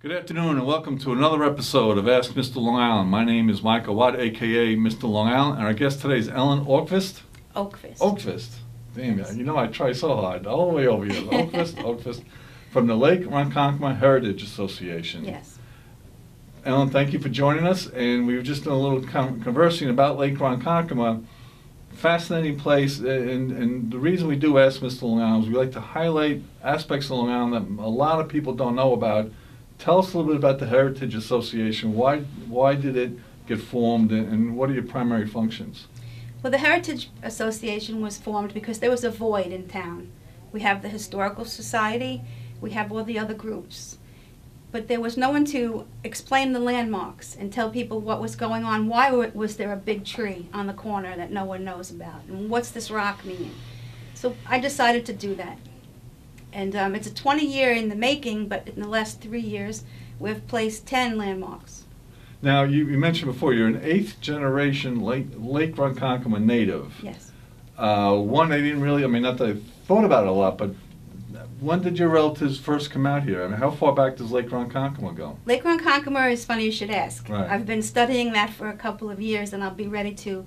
Good afternoon and welcome to another episode of Ask Mr. Long Island. My name is Michael Watt, aka Mr. Long Island, and our guest today is Ellen Oakvist. Oakvist. Damn, yes. You know I try so hard, all the way over here. Oakvist, from the Lake Ronkonkoma Heritage Association. Yes. Ellen, thank you for joining us, and we were just doing a little conversing about Lake Ronkonkoma. Fascinating place, and the reason we do Ask Mr. Long Island is we like to highlight aspects of Long Island that a lot of people don't know about. Tell us a little bit about the Heritage Association. Why did it get formed, and what are your primary functions? Well, the Heritage Association was formed because there was a void in town. We have the Historical Society, we have all the other groups. But there was no one to explain the landmarks and tell people what was going on. Why was there a big tree on the corner that no one knows about? And what's this rock mean? So I decided to do that. And it's a 20-year in the making, but in the last 3 years, we've placed 10 landmarks. Now, you mentioned before, you're an 8th generation Lake Ronkonkoma native. Yes. One, I didn't really, not that I thought about it a lot, but when did your relatives first come out here? How far back does Lake Ronkonkoma go? Lake Ronkonkoma is funny you should ask. Right. I've been studying that for a couple of years, and I'll be ready to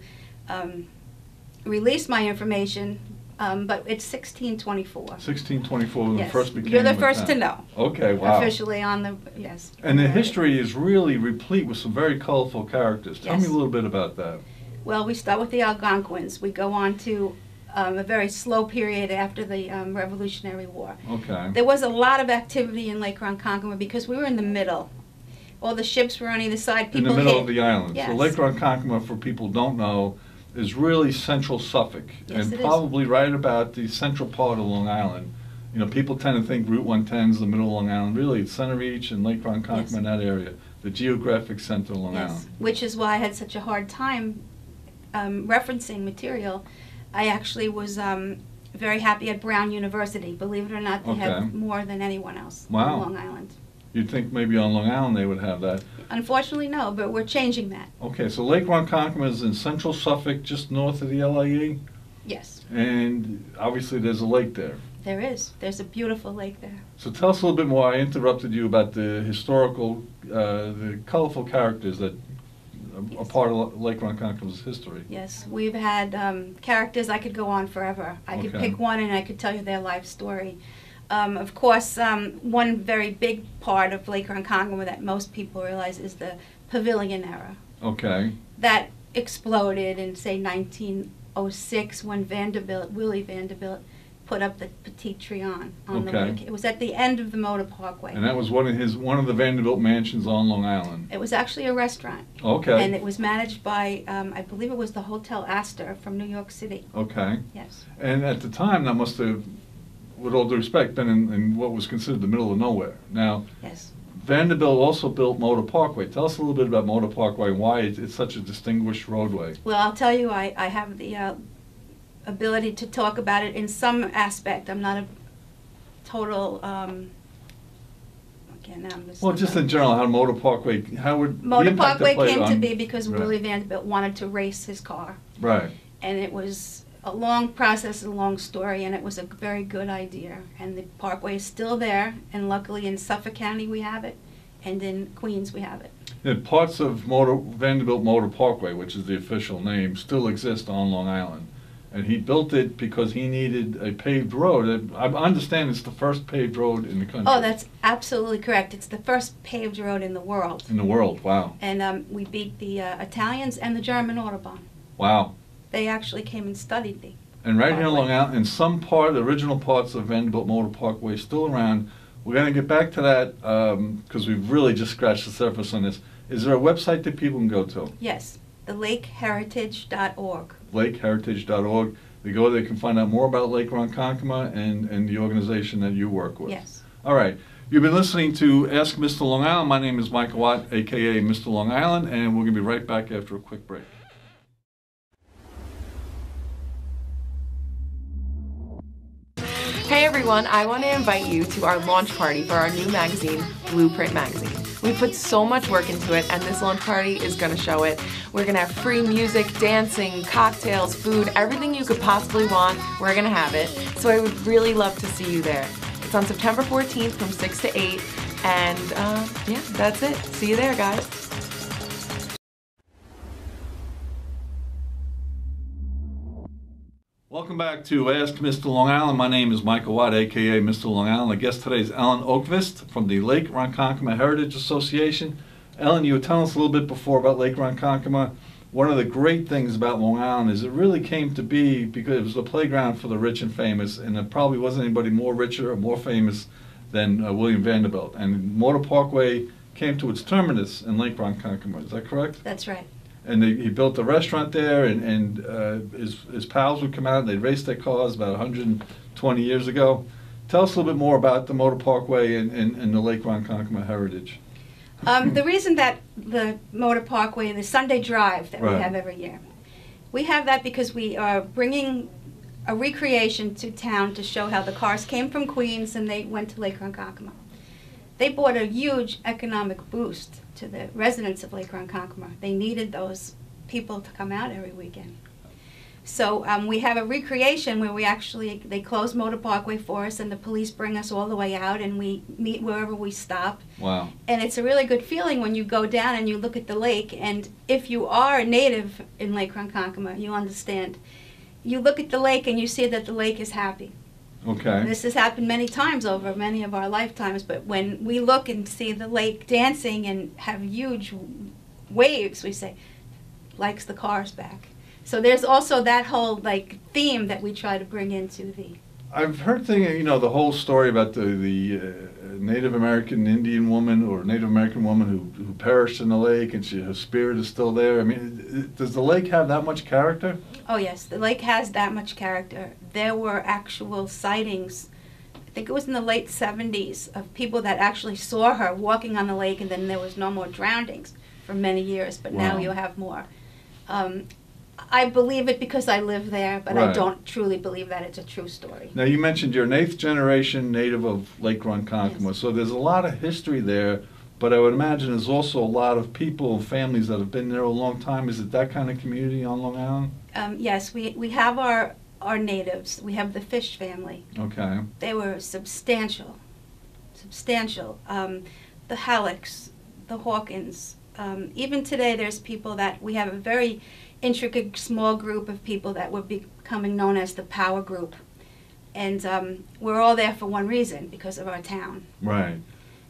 release my information. But it's 1624. 1624 when yes. it first became. You're the first to know. Okay, wow. Officially on the, yes. And the history is really replete with some very colorful characters. Tell me a little bit about that. Well, we start with the Algonquins. We go on to a very slow period after the Revolutionary War. Okay. There was a lot of activity in Lake Ronkonkoma because we were in the middle. All the ships were on either side. People in the middle of the island. Yes. So Lake Ronkonkoma, for people who don't know, is really central Suffolk, yes, and probably right about the central part of Long Island. You know, people tend to think Route 110 is the middle of Long Island. Really, it's Center Beach and Lake Ronkonkoma, yes, in that area, the geographic center of Long Island. Which is why I had such a hard time referencing material. I actually was very happy at Brown University. Believe it or not, they have more than anyone else on Long Island. You'd think maybe on Long Island they would have that. Unfortunately, no, but we're changing that. Okay, so Lake Ronkonkoma is in central Suffolk, just north of the LIE? Yes. And obviously there's a lake there. There is. There's a beautiful lake there. So tell us a little bit more. I interrupted you about the historical, the colorful characters that are part of Lake Ronkonkoma's history. Yes, we've had characters. I could go on forever. I could pick one and I could tell you their life story. Of course, one very big part of Lake Ronkonkoma that most people realize is the Pavilion era. Okay. That exploded in, say, 1906 when Willie Vanderbilt put up the Petit Trion on the lake. It was at the end of the Motor Parkway. And that was one of the Vanderbilt mansions on Long Island. It was actually a restaurant. Okay. And it was managed by, I believe it was the Hotel Astor from New York City. Okay. Yes. And at the time, that must have, with all due respect, been in what was considered the middle of nowhere. Now, yes, Vanderbilt also built Motor Parkway. Tell us a little bit about Motor Parkway and why it's such a distinguished roadway. Well, I'll tell you, I have the ability to talk about it in some aspect. I'm not a total, well, just in general, how Motor Parkway, Motor Parkway came to be because Willie Vanderbilt wanted to race his car. Right. And it was a long process, a long story, and it was a very good idea. And the parkway is still there, and luckily in Suffolk County we have it, and in Queens we have it. And parts of Vanderbilt Motor Parkway, which is the official name, still exist on Long Island. And he built it because he needed a paved road. I understand it's the first paved road in the country. Oh, that's absolutely correct. It's the first paved road in the world. In the world, wow. And we beat the Italians and the German Autobahn. Wow. They actually came and studied the And right here in Long Island, in some part, the original parts of Vanderbilt Motor Parkway still around. We're going to get back to that because we've really just scratched the surface on this. Is there a website that people can go to? Yes, thelakeheritage.org. Lakeheritage.org. They go there, they can find out more about Lake Ronkonkoma and the organization that you work with. Yes. All right. You've been listening to Ask Mr. Long Island. My name is Michael Watt, a.k.a. Mr. Long Island, and we're going to be right back after a quick break. Hey everyone, I want to invite you to our launch party for our new magazine, Blueprint Magazine. We put so much work into it, and this launch party is going to show it. We're going to have free music, dancing, cocktails, food, everything you could possibly want, we're going to have it. So I would really love to see you there. It's on September 14th from 6 to 8. And yeah, that's it. See you there, guys. Welcome back to Ask Mr. Long Island. My name is Michael Watt, aka Mr. Long Island. Our guest today is Ellen Oakvist from the Lake Ronkonkoma Heritage Association. Ellen, you were telling us a little bit before about Lake Ronkonkoma. One of the great things about Long Island is it really came to be because it was a playground for the rich and famous, and there probably wasn't anybody more richer or more famous than William Vanderbilt. And Motor Parkway came to its terminus in Lake Ronkonkoma. Is that correct? That's right. And he built a restaurant there, and his pals would come out and they'd race their cars about 120 years ago. Tell us a little bit more about the Motor Parkway and the Lake Ronkonkoma heritage. The reason that the Motor Parkway and the Sunday Drive that we have every year, we have that because we are bringing a recreation to town to show how the cars came from Queens and they went to Lake Ronkonkoma. They brought a huge economic boost to the residents of Lake Ronkonkoma. They needed those people to come out every weekend. So we have a recreation where they close Motor Parkway for us and the police bring us all the way out and we meet wherever we stop. Wow. And it's a really good feeling when you go down and you look at the lake, and if you are a native in Lake Ronkonkoma, you understand. You look at the lake and you see that the lake is happy. Okay. This has happened many times over many of our lifetimes, but when we look and see the lake dancing and have huge waves, we say, likes the cars back. So there's also that whole theme that we try to bring into the... I've heard the whole story about the Native American Indian woman or Native American woman who perished in the lake, and her spirit is still there. I mean, does the lake have that much character? Oh yes, the lake has that much character. There were actual sightings, I think it was in the late 70s, of people that actually saw her walking on the lake, and then there was no more drownings for many years, but now you have more. I believe it because I live there, but I don't truly believe that it's a true story. Now, you mentioned you're an 8th generation native of Lake Ronkonkoma, yes. So there's a lot of history there, but I would imagine there's also a lot of people, families that have been there a long time. Is it that kind of community on Long Island? Yes, we have our natives. We have the Fish family. Okay. They were substantial. The Hallecks, the Hawkins. Even today there's people that we have a very intricate small group of people that were becoming known as the Power Group. And we're all there for one reason, because of our town. Right.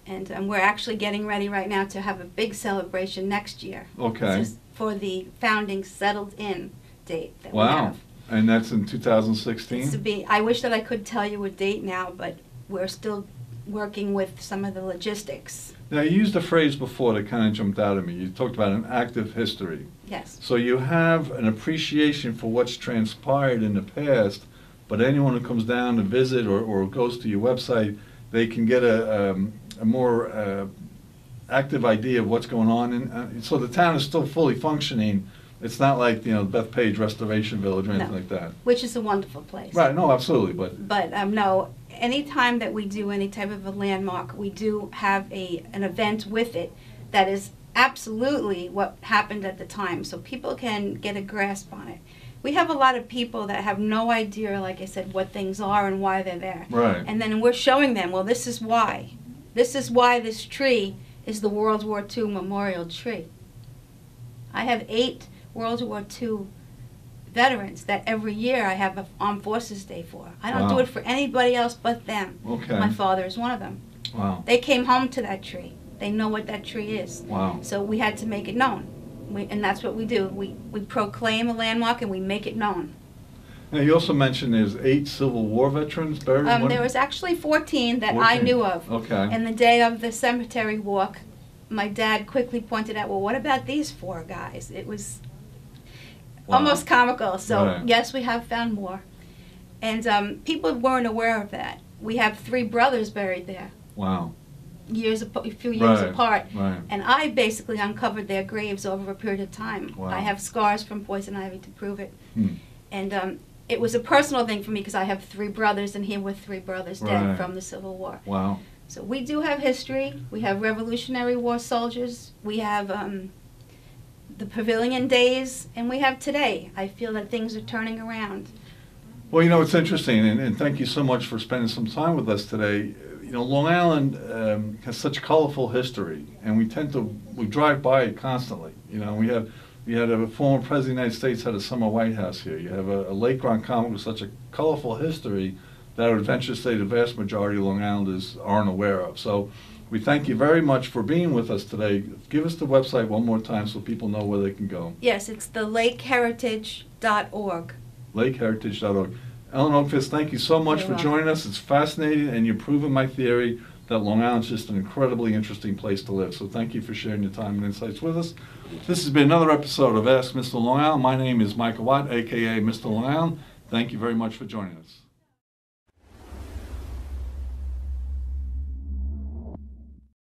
And we're actually getting ready right now to have a big celebration next year. Okay. For the founding settled in date that we wow. have. And that's in 2016? I wish that I could tell you a date now, but we're still working with some of the logistics. Now, you used a phrase before that kind of jumped out at me. You talked about an active history. Yes. So you have an appreciation for what's transpired in the past, but anyone who comes down to visit or goes to your website, they can get a more active idea of what's going on. And so the town is still fully functioning. It's not like, Bethpage Restoration Village or anything like that. Which is a wonderful place. Right, no, absolutely. But no, any time that we do any type of a landmark, we do have an event with it that is absolutely what happened at the time, so people can get a grasp on it. We have a lot of people that have no idea, like I said, what things are and why they're there. Right. And then we're showing them, well, this is why. This is why this tree is the World War II memorial tree. I have 8 World War II veterans that every year I have an Armed Forces Day for. I don't do it for anybody else but them. Okay. My father is one of them. Wow. They came home to that tree. They know what that tree is. Wow. So we had to make it known. And that's what we do. We proclaim a landmark and we make it known. Now, you also mentioned there's 8 Civil War veterans buried? There was actually 14 that I knew of. Okay. And the day of the cemetery walk, my dad quickly pointed out, well, what about these 4 guys? It was almost comical. So yes, we have found more. And people weren't aware of that. We have 3 brothers buried there. Wow. A few years apart. Right. And I basically uncovered their graves over a period of time. Wow. I have scars from poison ivy to prove it. Hmm. And it was a personal thing for me because I have 3 brothers, and here were 3 brothers dead from the Civil War. Wow. So we do have history. We have Revolutionary War soldiers. We have the Pavilion Days, and we have today. I feel that things are turning around. Well, it's interesting, and thank you so much for spending some time with us today. Long Island has such colorful history, and we drive by it constantly. We had a former president of the United States had a summer White House here. You have a Lake Ronkonkoma with such a colorful history that I would venture to say the vast majority of Long Islanders aren't aware of. So we thank you very much for being with us today. Give us the website one more time so people know where they can go. Yes, it's the lakeheritage.org. lakeheritage.org. Ellen Oakfist, thank you so much for joining us. It's fascinating, and you're proving my theory that Long Island's just an incredibly interesting place to live. So thank you for sharing your time and insights with us. This has been another episode of Ask Mr. Long Island. My name is Michael Watt, a.k.a. Mr. Long Island. Thank you very much for joining us.